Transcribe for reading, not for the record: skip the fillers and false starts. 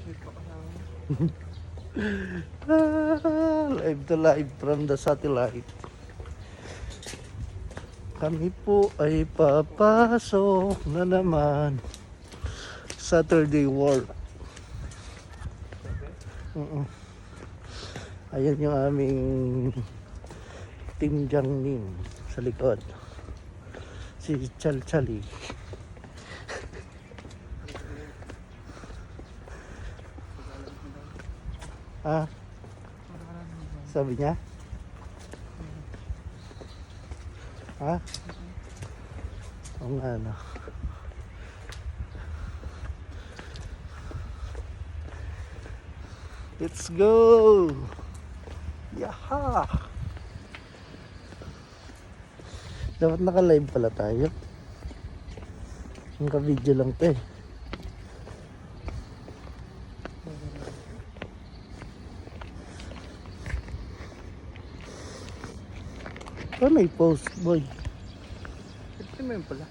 Live to live from the satellite. Kami po ay papasok na naman. Saturday work. Ayan yung aming Team Jiangning sa likod. Si Chalchali. Ah, sabi niya? Ha? Oo nga, no. Let's go! Yaha! Dapat naka-live pala tayo. Naka-video lang to eh. May post boy. Ito mo yun pala.